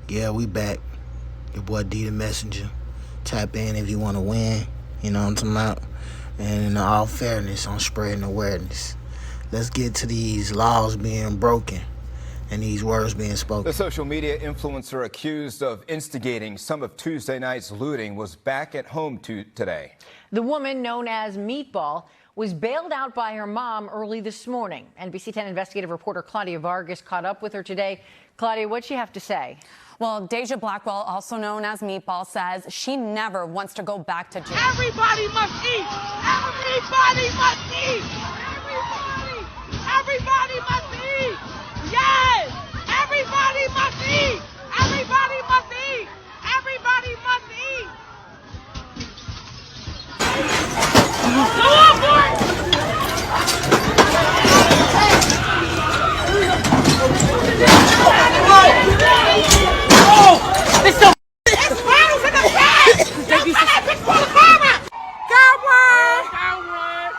Yeah, we back. Your boy D the Messenger. Tap in if you want to win. You know what I'm talking about? And in all fairness, on spreading awareness. Let's get to these laws being broken and these words being spoken. The social media influencer accused of instigating some of Tuesday night's looting was back at home today. The woman known as Meatball was bailed out by her mom early this morning. NBC 10 investigative reporter Claudia Vargas caught up with her today. Claudia, what'd she have to say? Well, Deja Blackwell, also known as Meatball, says she never wants to go back to jail. Everybody must eat! Everybody must eat! Everybody must eat! Yes! Everybody must eat! Everybody must eat! Everybody must eat! Go on, boy! It's so it's bottles in the back! Don't put that bitch for the camera! Got one!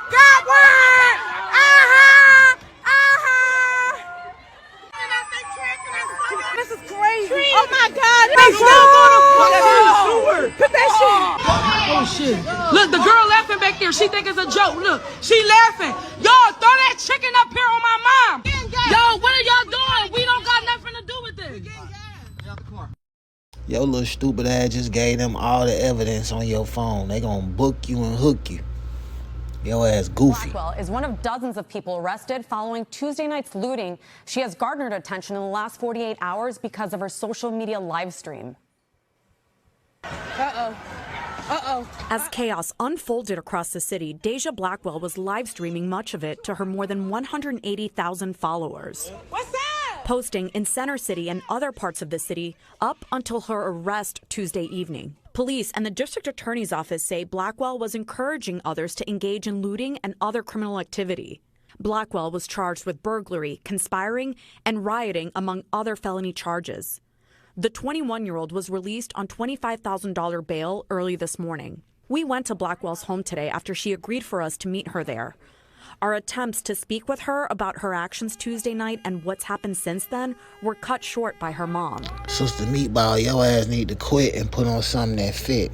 Got one! This is crazy! Oh my God! They still gonna put that shit! Oh shit! Look, the girl laughing back there. She think it's a joke. Look, she laughing. Y'all throw that chicken up here on my mom. Yo, what are y'all doing? We don't got nothing to do with this. Your little stupid ass just gave them all the evidence on your phone. They gonna book you and hook you. Your ass goofy. Blackwell is one of dozens of people arrested following Tuesday night's looting. She has garnered attention in the last 48 hours because of her social media live stream. As chaos unfolded across the city, Deja Blackwell was live streaming much of it to her more than 180,000 followers. What's up? Posting in Center City and other parts of the city up until her arrest Tuesday evening. Police and the district attorney's office say Blackwell was encouraging others to engage in looting and other criminal activity. Blackwell was charged with burglary, conspiring, and rioting, among other felony charges. The 21-year-old was released on $25,000 bail early this morning. We went to Blackwell's home today after she agreed for us to meet her there. Our attempts to speak with her about her actions Tuesday night and what's happened since then were cut short by her mom. Sister Meatball, your ass need to quit and put on something that fit.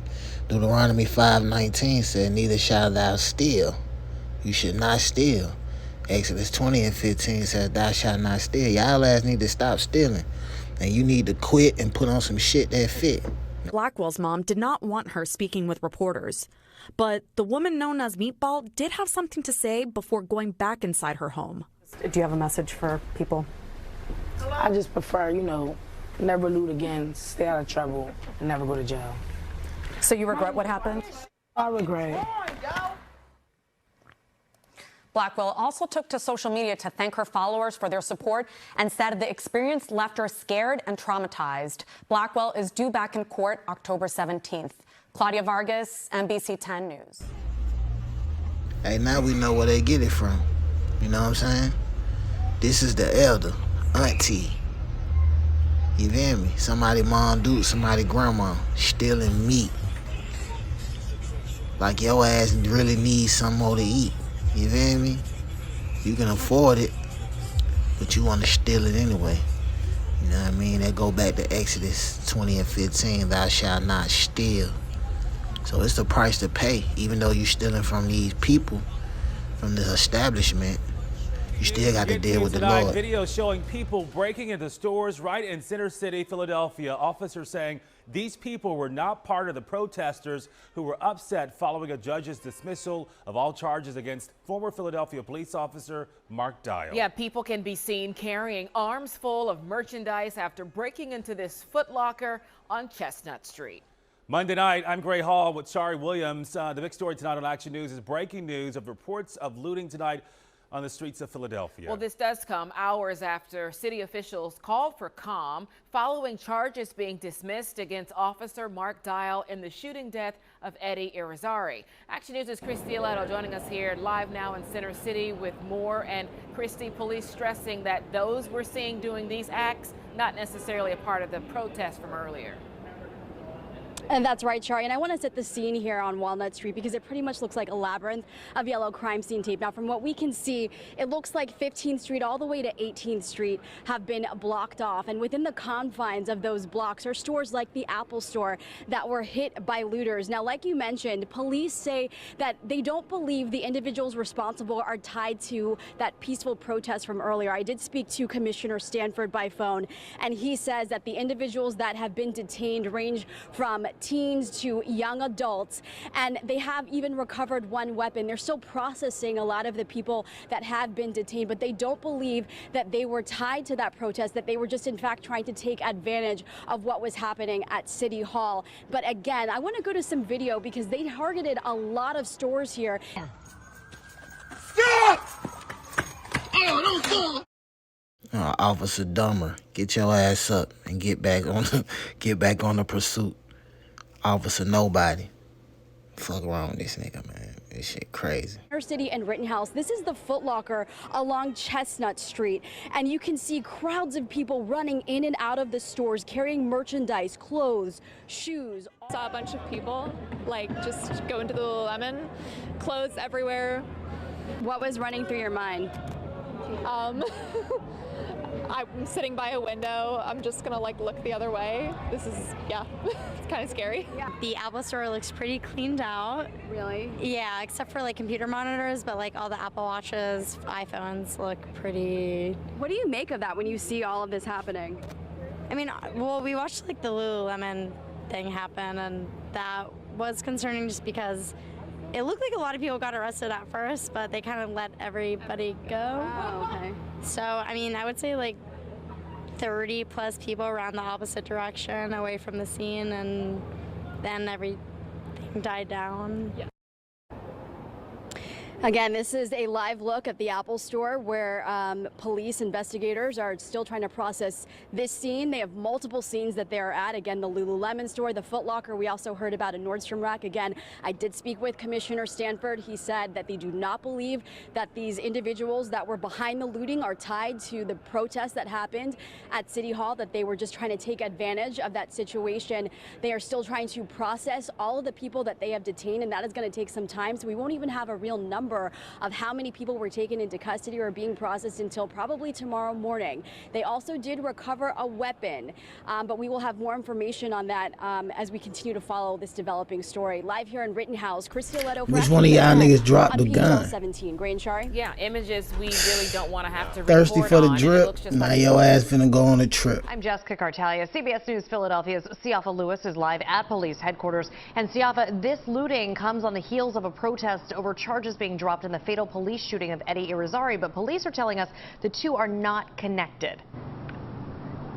Deuteronomy 5:19 said, neither shall thou steal. You should not steal. Exodus 20:15 says, thou shalt not steal. Y'all ass need to stop stealing. And you need to quit and put on some shit that fit. Blackwell's mom did not want her speaking with reporters. But the woman known as Meatball did have something to say before going back inside her home. Do you have a message for people? I just prefer, never loot again, stay out of trouble, and never go to jail. So you regret what happened? I regret. Blackwell also took to social media to thank her followers for their support and said the experience left her scared and traumatized. Blackwell is due back in court October 17th. Claudia Vargas, NBC 10 News. Hey, now we know where they get it from. You know what I'm saying? This is the elder, auntie. You feel me? Somebody mom, dude, somebody grandma stealing meat. Like your ass really needs some more to eat. You feel me? You can afford it, but you want to steal it anyway. You know what I mean? That go back to Exodus 20:15, thou shalt not steal. So it's the price to pay. Even though you're stealing from these people, from this establishment, you still got to deal with the Lord. Video showing people breaking into stores right in Center City, Philadelphia. Officers saying these people were not part of the protesters who were upset following a judge's dismissal of all charges against former Philadelphia police officer Mark Dial. Yeah, people can be seen carrying arms full of merchandise after breaking into this Foot Locker on Chestnut Street. Monday night, I'm Gray Hall with Shari Williams. The big story tonight on Action News is breaking news of reports of looting tonight on the streets of Philadelphia. Well, this does come hours after city officials called for calm following charges being dismissed against Officer Mark Dial in the shooting death of Eddie Irizarry. Action News' Christy Aletto joining us here live now in Center City with more. And Christy, police stressing that those we're seeing doing these acts, not necessarily a part of the protest from earlier. And that's right, Shari. And I want to set the scene here on Walnut Street because it pretty much looks like a labyrinth of yellow crime scene tape. Now, from what we can see, it looks like 15th Street all the way to 18th Street have been blocked off. And within the confines of those blocks are stores like the Apple Store that were hit by looters. Now, like you mentioned, police say that they don't believe the individuals responsible are tied to that peaceful protest from earlier. I did speak to Commissioner Stanford by phone, and he says that the individuals that have been detained range from teens to young adults, and they have even recovered one weapon. They're still processing a lot of the people that have been detained, but they don't believe that they were tied to that protest, that they were just in fact trying to take advantage of what was happening at City Hall. But again, I want to go to some video because they targeted a lot of stores here. Officer Dummer, get your ass up and get back on the pursuit. Officer Nobody. Fuck around with this nigga, man. This shit crazy. City and Rittenhouse. This is the Foot Locker along Chestnut Street, and you can see crowds of people running in and out of the stores carrying merchandise, clothes, shoes. Saw a bunch of people like just go into the Lululemon, clothes everywhere. What was running through your mind? I'm sitting by a window. I'm just gonna like look the other way. This is, yeah, it's kind of scary. Yeah. The Apple Store looks pretty cleaned out. Really? Yeah, except for like computer monitors, but like all the Apple Watches, iPhones look pretty. What do you make of that when you see all of this happening? I mean, well, we watched like the Lululemon thing happen, and that was concerning just because it looked like a lot of people got arrested at first, but they kind of let everybody go. Oh, okay. So, I mean, I would say like 30 plus people ran the opposite direction away from the scene, and then everything died down. Yeah. Again, this is a live look at the Apple Store where police investigators are still trying to process this scene. They have multiple scenes that they are at. Again, the Lululemon store, the Foot Locker. We also heard about a Nordstrom Rack. Again, I did speak with Commissioner Stanford. He said that they do not believe that these individuals that were behind the looting are tied to the protest that happened at City Hall, that they were just trying to take advantage of that situation. They are still trying to process all of the people that they have detained, and that is going to take some time. So we won't even have a real number of how many people were taken into custody or being processed until probably tomorrow morning. They also did recover a weapon, but we will have more information on that as we continue to follow this developing story. Live here in Rittenhouse, Christy Aletto. Which one of y'all niggas dropped the gun? 17. Grain Shari? Yeah, images we really don't want to have to Thirsty report for the on, drip? Now your ass finna go on a trip. I'm Jessica Cartalia. CBS News Philadelphia's Siafa Lewis is live at police headquarters. And Siafa, this looting comes on the heels of a protest over charges being dropped in the fatal police shooting of Eddie Irizarry, but police are telling us the two are not connected.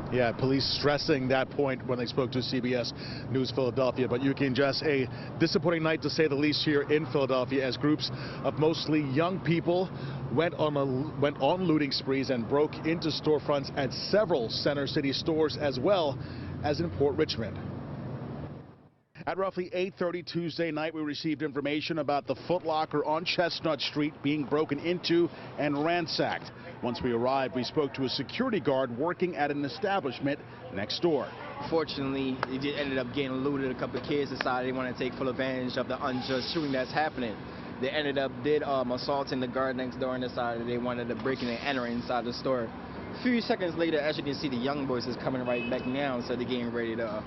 Yeah, police stressing that point when they spoke to CBS News Philadelphia. But you can just a disappointing night, to say the least, here in Philadelphia, as groups of mostly young people went on looting sprees and broke into storefronts at several Center City stores, as well as in Port Richmond. At roughly 8:30 Tuesday night, we received information about the Foot Locker on Chestnut Street being broken into and ransacked. Once we arrived, we spoke to a security guard working at an establishment next door. Fortunately, it just ended up getting looted. A couple of kids decided they want to take full advantage of the unjust shooting that's happening. They ended up assaulting the guard next door and decided they wanted to break in and enter inside the store. A few seconds later, as you can see, the young boys is coming right back now, so they're getting ready to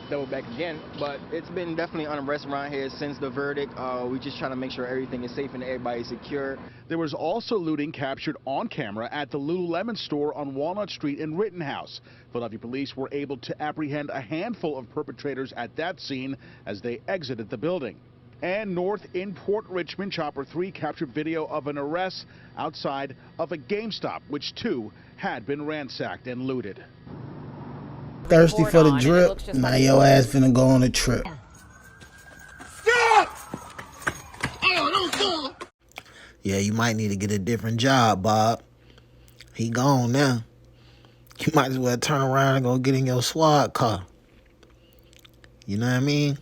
double back again. But it's been definitely unrest around here since the verdict. We just trying to make sure everything is safe and everybody's secure. There was also looting captured on camera at the Lululemon store on Walnut Street in Rittenhouse. Philadelphia police were able to apprehend a handful of perpetrators at that scene as they exited the building. And north in Port Richmond, Chopper 3 captured video of an arrest outside of a GameStop, which too had been ransacked and looted. Thirsty for the drip? Now your ass finna go on a trip. Yeah, you might need to get a different job, Bob. He gone now. You might as well turn around and go get in your SWAT car. You know what I mean?